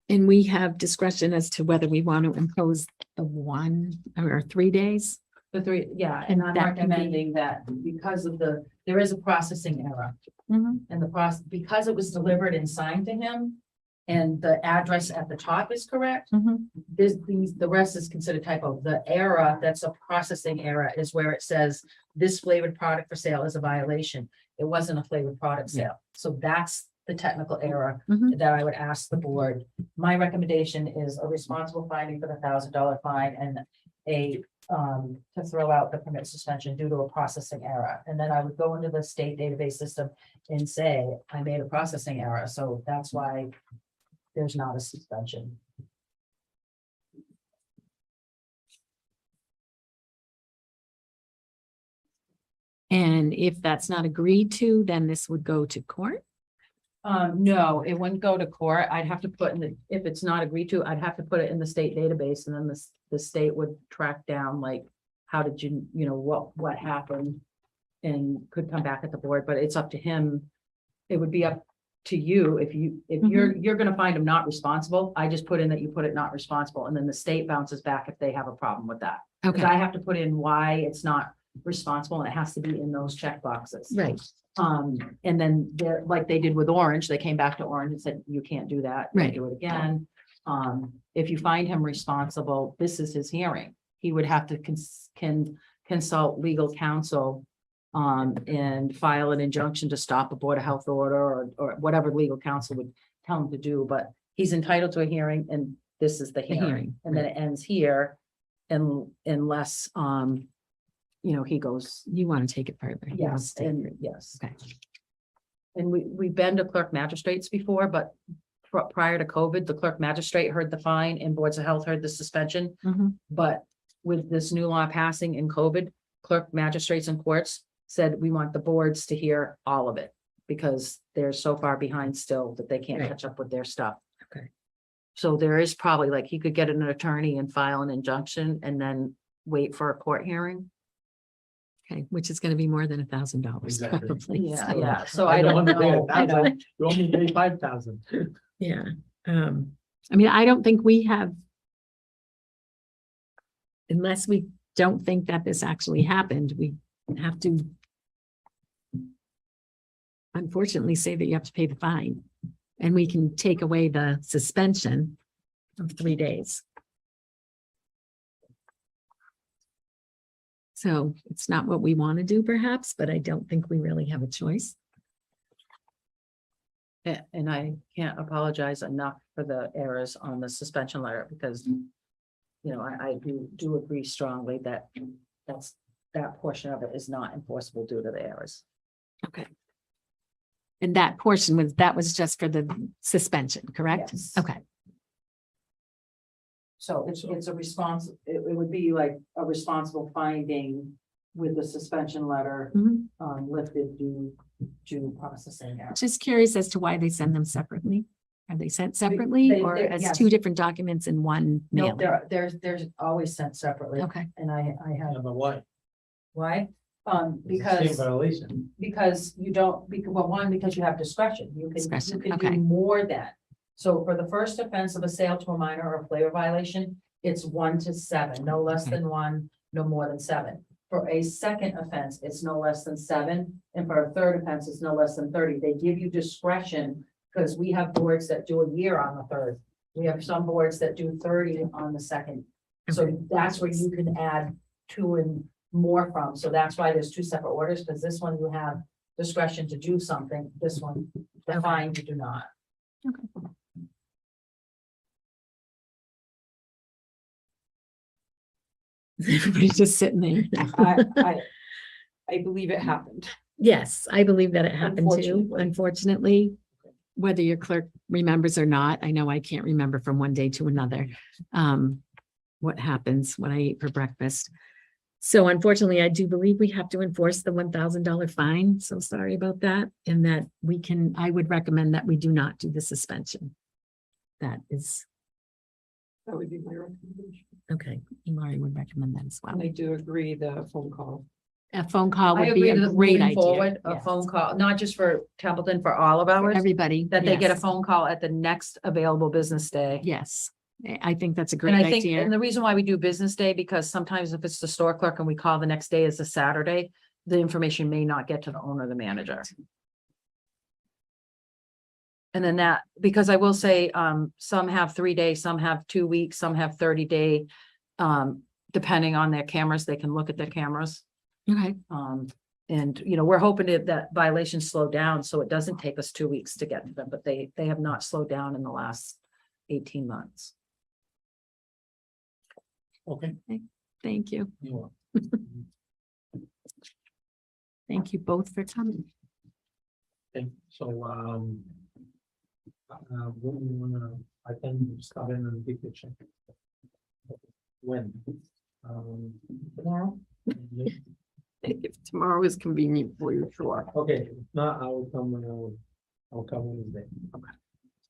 And we have discretion as to whether we want to impose the 1 or 3 days. The three, yeah, and I'm that can be- recommending that because of there is a processing error. Mhm. And the process, because it was delivered and signed to him. And the address at the top is correct, Mhm. the rest is considered typo. The error, that's a processing error, is where it says this flavored product for sale is a violation. It wasn't a flavored product sale, so that's the technical error Mhm. that I would ask the board. My recommendation is a responsible finding for the $1,000 fine and to throw out the permit suspension due to a processing error. And then I would go into the state database system and say, I made a processing error, so that's why there's not a suspension. And if that's not agreed to, then this would go to court? No, it wouldn't go to court. I'd have to put in if it's not agreed to, I'd have to put it in the state database and then the state would track down like, how did you know, what happened? And could come back at the board, but it's up to him. It would be up to you if you're gonna find him not responsible. I just put in that you put it not responsible and then the state bounces back if they have a problem with that. Because Okay, I have to put in why it's not responsible and it has to be in those check boxes. right, And then they're like they did with Orange, they came back to Orange and said, you can't do that. Don't Right. Do it again. If you find him responsible, this is his hearing. He would have to consult legal counsel. And file an injunction to stop a Board of Health order or whatever legal counsel would tell him to do, but he's entitled to a hearing and this is the hearing, hearing. And then it ends here. And unless, he goes, you want to take it further. You want yes, to take and it- yes. Okay, And we've been to clerk magistrates before, but prior to COVID, the clerk magistrate heard the fine and boards of health heard the suspension. Mhm. But with this new law passing in COVID, clerk magistrates and courts said, we want the boards to hear all of it. Because they're so far behind still that they can't Right. catch up with their stuff. Okay. So there is probably like, he could get an attorney and file an injunction and then wait for a court hearing. okay, which is going to be more than $1,000 Exactly. probably. Yeah, so- yeah, so I don't wanna pay know. I know. 1,000. You want me to pay 5,000? Yeah, I mean, I don't think we have. Unless we don't think that this actually happened, we have to. Unfortunately, say that you have to pay the fine, and we can take away the suspension of 3 days. So it's not what we want to do perhaps, but I don't think we really have a choice. And I can't apologize enough for the errors on the suspension letter because. I do agree strongly that that portion of it is not enforceable due to the errors. Okay. And that portion was just for the suspension, correct? Yes. Okay, So it's a response, it would be like a responsible finding with the suspension letter Mhm. lifted due to processing error. Just curious as to why they send them separately. Are they sent separately or as yes. two different documents in one No, mail? there's always sent separately. Okay, And I have, Yeah, but why? why? It's the same Because you don't, because you have discretion. You Discretion, can okay. do more than. So for the first offense of a sale to a minor or a flavor violation, it's 1 to 7, no less Okay. than 1, no more than 7. For a second offense, it's no less than 7, and for a third offense, it's no less than 30. They give you discretion because we have boards that do a year on the third. We have some boards that do 30 on the second. So Okay. that's where you can add 2 and more from. So that's why there's 2 separate orders, because this one you have discretion to do something, this one, the Okay. fine you do not. everybody's just sitting there. I believe it happened. Yes, I believe that it happened too, Unfortunately. unfortunately. Whether your clerk remembers or not, I know I can't remember from one day to another. What happens when I ate for breakfast. So unfortunately, I do believe we have to enforce the $1,000 fine. So sorry about that. And that I would recommend that we do not do the suspension. That is, That would be my recommendation. okay, Laurie would recommend that as well. And I do agree the phone call. A phone call I would be agree a that great moving idea. forward, a Yes. phone call, not just for Templeton, for all of For ours, everybody. that they get a yes. phone call at the next available business day. Yes, I think that's a And great I think, and idea. the reason why we do business day, because sometimes if it's the store clerk and we call the next day is a Saturday, the information may not get to the owner or the manager. And then that, because I will say, some have 3 days, some have 2 weeks, some have 30-day. Depending on their cameras, they can look at their cameras. Okay, And, we're hoping that violations slow down, so it doesn't take us 2 weeks to get to them, but they have not slowed down in the last 18 months. Okay. thank you. You are. Thank you both for coming. Okay, so, when you wanna, I can start in and take the check. When? Tomorrow? Yeah. If tomorrow is convenient for you, sure. Okay, if not, I will come, I'll come Wednesday.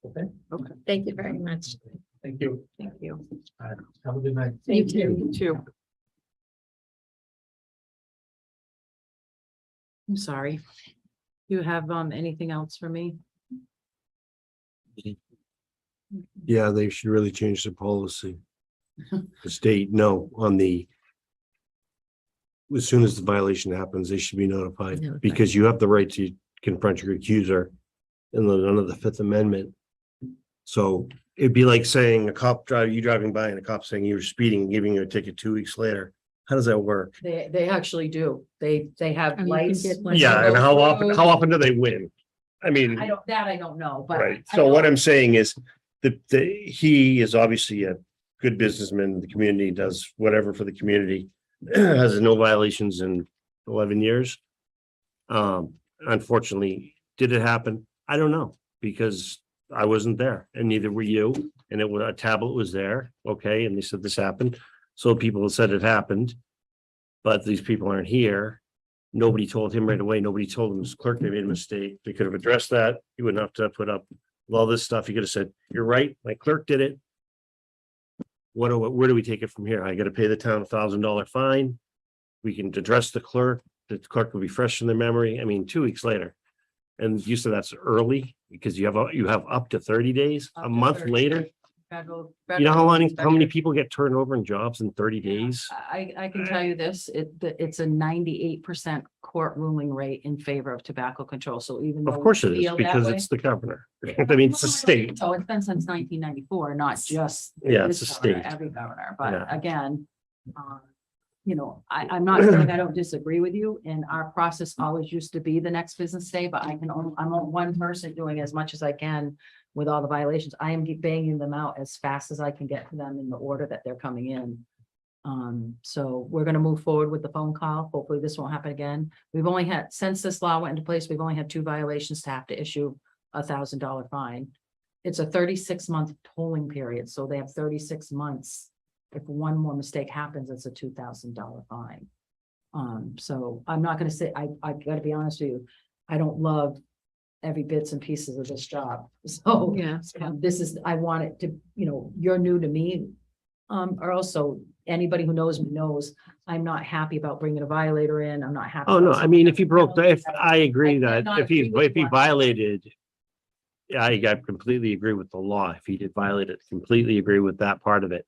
Okay. Okay, Thank you very much. thank you. Thank you. All right, have a good night. You too. I'm sorry. You have, anything else for me? Yeah, they should really change the policy. The state, no, on the. As soon as the violation happens, they should be notified Notified. because you have the right to confront your accuser. Under the Fifth Amendment. So it'd be like saying you driving by and a cop saying you were speeding, and giving you a ticket 2 weeks later. How does that work? They actually do. They have Oh, you can lights. get lights. Yeah, and how often do they win? I mean. I don't know, but. Right, I so what know- I'm saying is he is obviously a good businessman in the community, does whatever for the community. Has no violations in 11 years. Unfortunately, did it happen? I don't know, because I wasn't there and neither were you, and a tablet was there, okay, and they said this happened. So people said it happened, but these people aren't here. Nobody told him right away. Nobody told him his clerk they made a mistake. They could have addressed that. He wouldn't have to put up with all this stuff. He could have said, "You're right, my clerk did it. Where do we take it from here? I got to pay the town $1,000 fine. We can address the clerk. The clerk will be fresh in their memory." I mean, 2 weeks later. And you said that's early because you have up to 30 days, Up a to month 30. later. Federal- You know how many federal- people get turned over in jobs in 30 days? I can tell you this, it's a 98% court ruling rate in favor of tobacco control, so even though. Of course it we is, feel that because way- it's the governor. I mean, it's the state. So it's been since 1994, not just. Yeah, it's this a governor, state. Every governor, Yeah. but again, I'm not saying I don't disagree with you, and our process always used to be the next business day, but I'm one person doing as much as I can with all the violations. I am banging them out as fast as I can get to them in the order that they're coming in. So we're gonna move forward with the phone call. Hopefully this won't happen again. We've only had, since this law went into place, we've only had 2 violations to have to issue $1,000 fine. It's a 36-month tolling period, so they have 36 months. If one more mistake happens, it's a $2,000 fine. So I'm not gonna say, I gotta be honest with you, I don't love every bits and pieces of this job. So Yeah. this is, I want it to, you're new to me. Or also anybody who knows me knows I'm not happy about bringing a violator in. I'm not happy. Oh, no, about I mean, if he someone broke, if I agree I that cannot if he agree with you on that. violated. Yeah, I completely agree with the law. If he did violate it, completely agree with that part of it.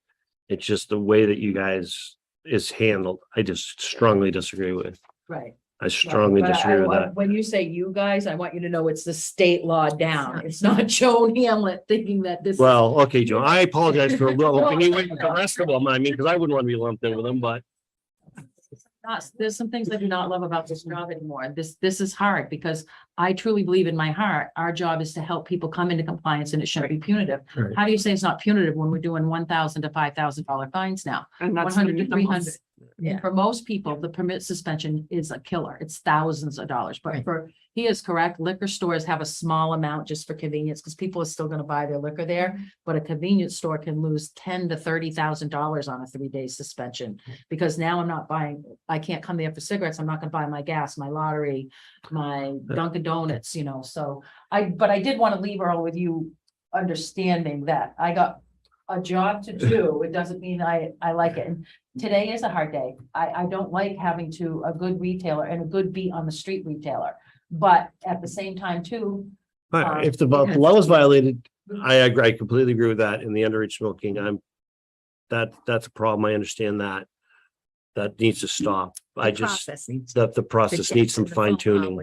It's just the way that you guys is handled. I just strongly disagree with. Right. I strongly But I- disagree with that. When you say you guys, I want you to know it's the state law down. It's not Joan Hamlet thinking that this. Well, okay, Joe, I apologize for lumping you in with the rest of them. I mean, because I wouldn't want to be lumped in with them, but There's some things I do not love about this job anymore. This is hard because I truly believe in my heart, our job is to help people come into compliance and it shouldn't be punitive. Right. How do you say it's not punitive when we're doing $1,000 to $5,000 fines now? And that's. 100 to the 300. Yeah. For most people, the permit suspension is a killer. It's thousands of dollars, but Right. he is correct. Liquor stores have a small amount just for convenience because people are still going to buy their liquor there. But a convenience store can lose $10,000 to $30,000 on a 3-day suspension because now I'm not buying, I can't come there for cigarettes. I'm not going to buy my gas, my lottery, my Dunkin' Donuts, so but I did want to leave Earl with you understanding that I got a job to do. It doesn't mean I like it. And today is a hard day. I don't like having a good retailer and a good beat on the street retailer. But at the same time too, But if the It law has is violated, I agree, I completely agree with that. In the underage smoking, that's a problem. I understand that. That needs to stop. I just, the process needs some fine tuning.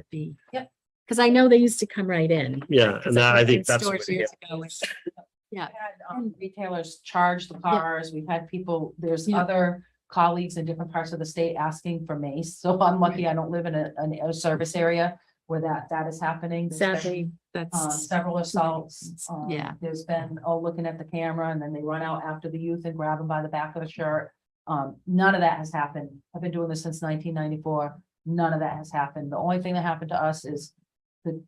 Yep. Because I know they used to come right in. Yeah, 'Cause and that, I worked in think that's. stores years ago. Yeah. We've had, retailers charge the cars. We've had people, there's Yeah. other colleagues in different parts of the state asking for mace. So I'm lucky I don't live in a service area where that is happening. There's been, Sadly, that's, several assaults. Yeah. There's been, looking at the camera and then they run out after the youth and grab them by the back of the shirt. None of that has happened. I've been doing this since 1994. None of that has happened. The only thing that happened to us is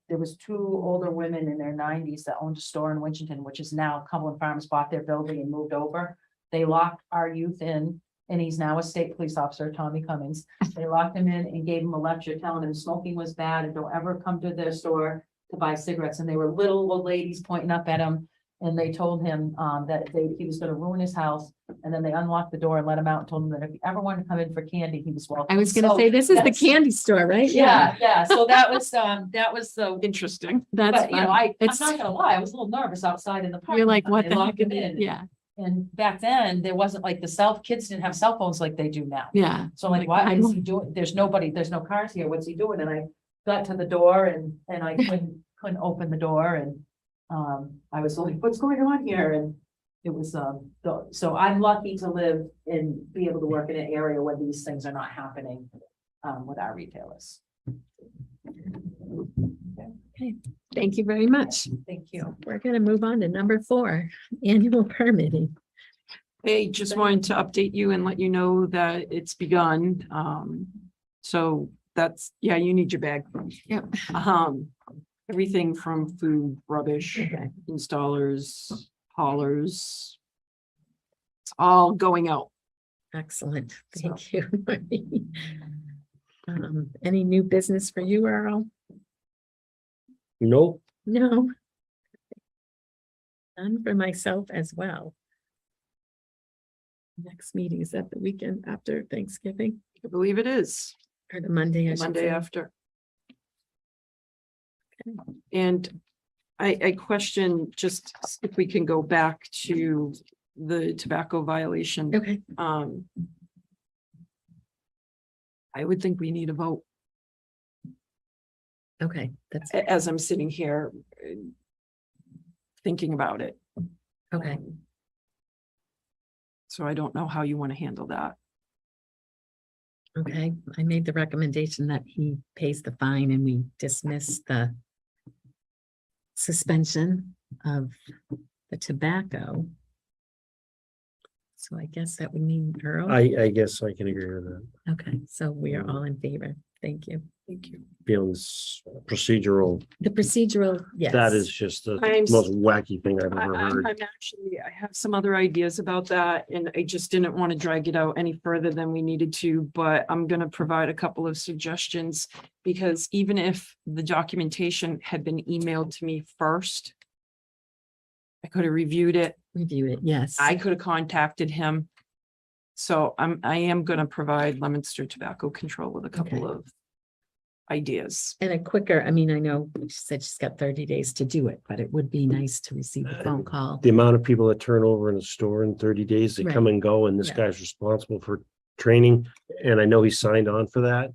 there was two older women in their 90s that owned a store in Winchendon, which is now Cumberland Farms bought their building and moved over. They locked our youth in, and he's now a state police officer, Tommy Cummings. They locked him in and gave him a lecture telling him smoking was bad and don't ever come to their store to buy cigarettes. And they were little old ladies pointing up at him. And they told him that he was gonna ruin his house. And then they unlocked the door and let him out and told him that if he ever wanted to come in for candy, he was welcome. I was gonna So, say, this is the yes. candy store, right? Yeah. So that was the, Interesting. That's but you know, fun. I'm not gonna lie, I was a little nervous outside in the park. You're like, what They the locked heck? him in. Yeah, And back then, there wasn't like kids didn't have cell phones like they do now. yeah. So I'm like, Like, what I is don't- he doing? There's no cars here. What's he doing? And I got to the door and I couldn't open the door and I was like, what's going on here? And it was so I'm lucky to live and be able to work in an area where these things are not happening with our retailers. Thank you very much. Thank you. We're gonna move on to number 4, annual permitting. Hey, just wanted to update you and let you know that it's begun. So that's, yeah, you need your bag. Yep. Everything from food, rubbish, Okay. installers, haulers. It's all going out. Excellent. Thank you. Marie. Any new business for you, Earl? Nope. No. None for myself as well. Next meeting is that the weekend after Thanksgiving I believe it is or the Monday? I should Monday say. after. And I question just if we can go back to the tobacco violation. Okay, I would think we need a vote okay, that's as I'm sitting here thinking about it. okay. So I don't know how you want to handle that. Okay, I made the recommendation that he pays the fine and we dismiss the suspension of the tobacco. So I guess that would mean Earl. I guess I can agree with that. Okay, so we are all in favor. Thank you. Thank you. Feelings procedural, The procedural, yes. that is just the I'm s- most wacky thing I've I ever heard. have some other ideas about that and I just didn't want to drag it out any further than we needed to, but I'm gonna provide a couple of suggestions. Because even if the documentation had been emailed to me first, I could have reviewed it. Review it, yes. I could have contacted him. So I am gonna provide Leominster Tobacco Control with a couple Okay. of ideas. And a quicker, I mean, I know she said she's got 30 days to do it, but it would be nice to receive a phone call. The amount of people that turn over in a store in 30 days, they come Right. and go, and this Yeah. guy's responsible for training. And I know he signed on for that.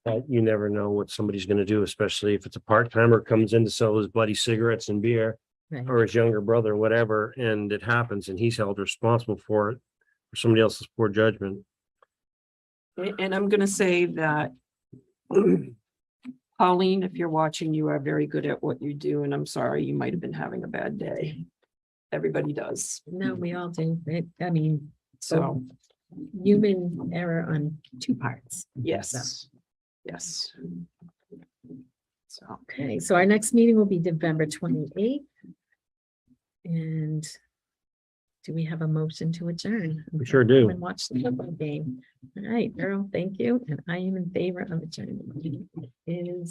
But you never know what somebody's gonna do, especially if it's a part-timer comes in to sell his buddy cigarettes and beer, Right. or his younger brother, whatever, and it happens, and he's held responsible for it, for somebody else's poor judgment. And I'm gonna say that Pauline, if you're watching, you are very good at what you do, and I'm sorry, you might have been having a bad day. Everybody does, No, we all do. I mean, so, human error on 2 parts. yes, yes. So, Okay, so our next meeting will be November 28th. And do we have a motion to adjourn? We sure do. And watch the football game. All right, Earl, thank you. And I am in favor of adjournment. It is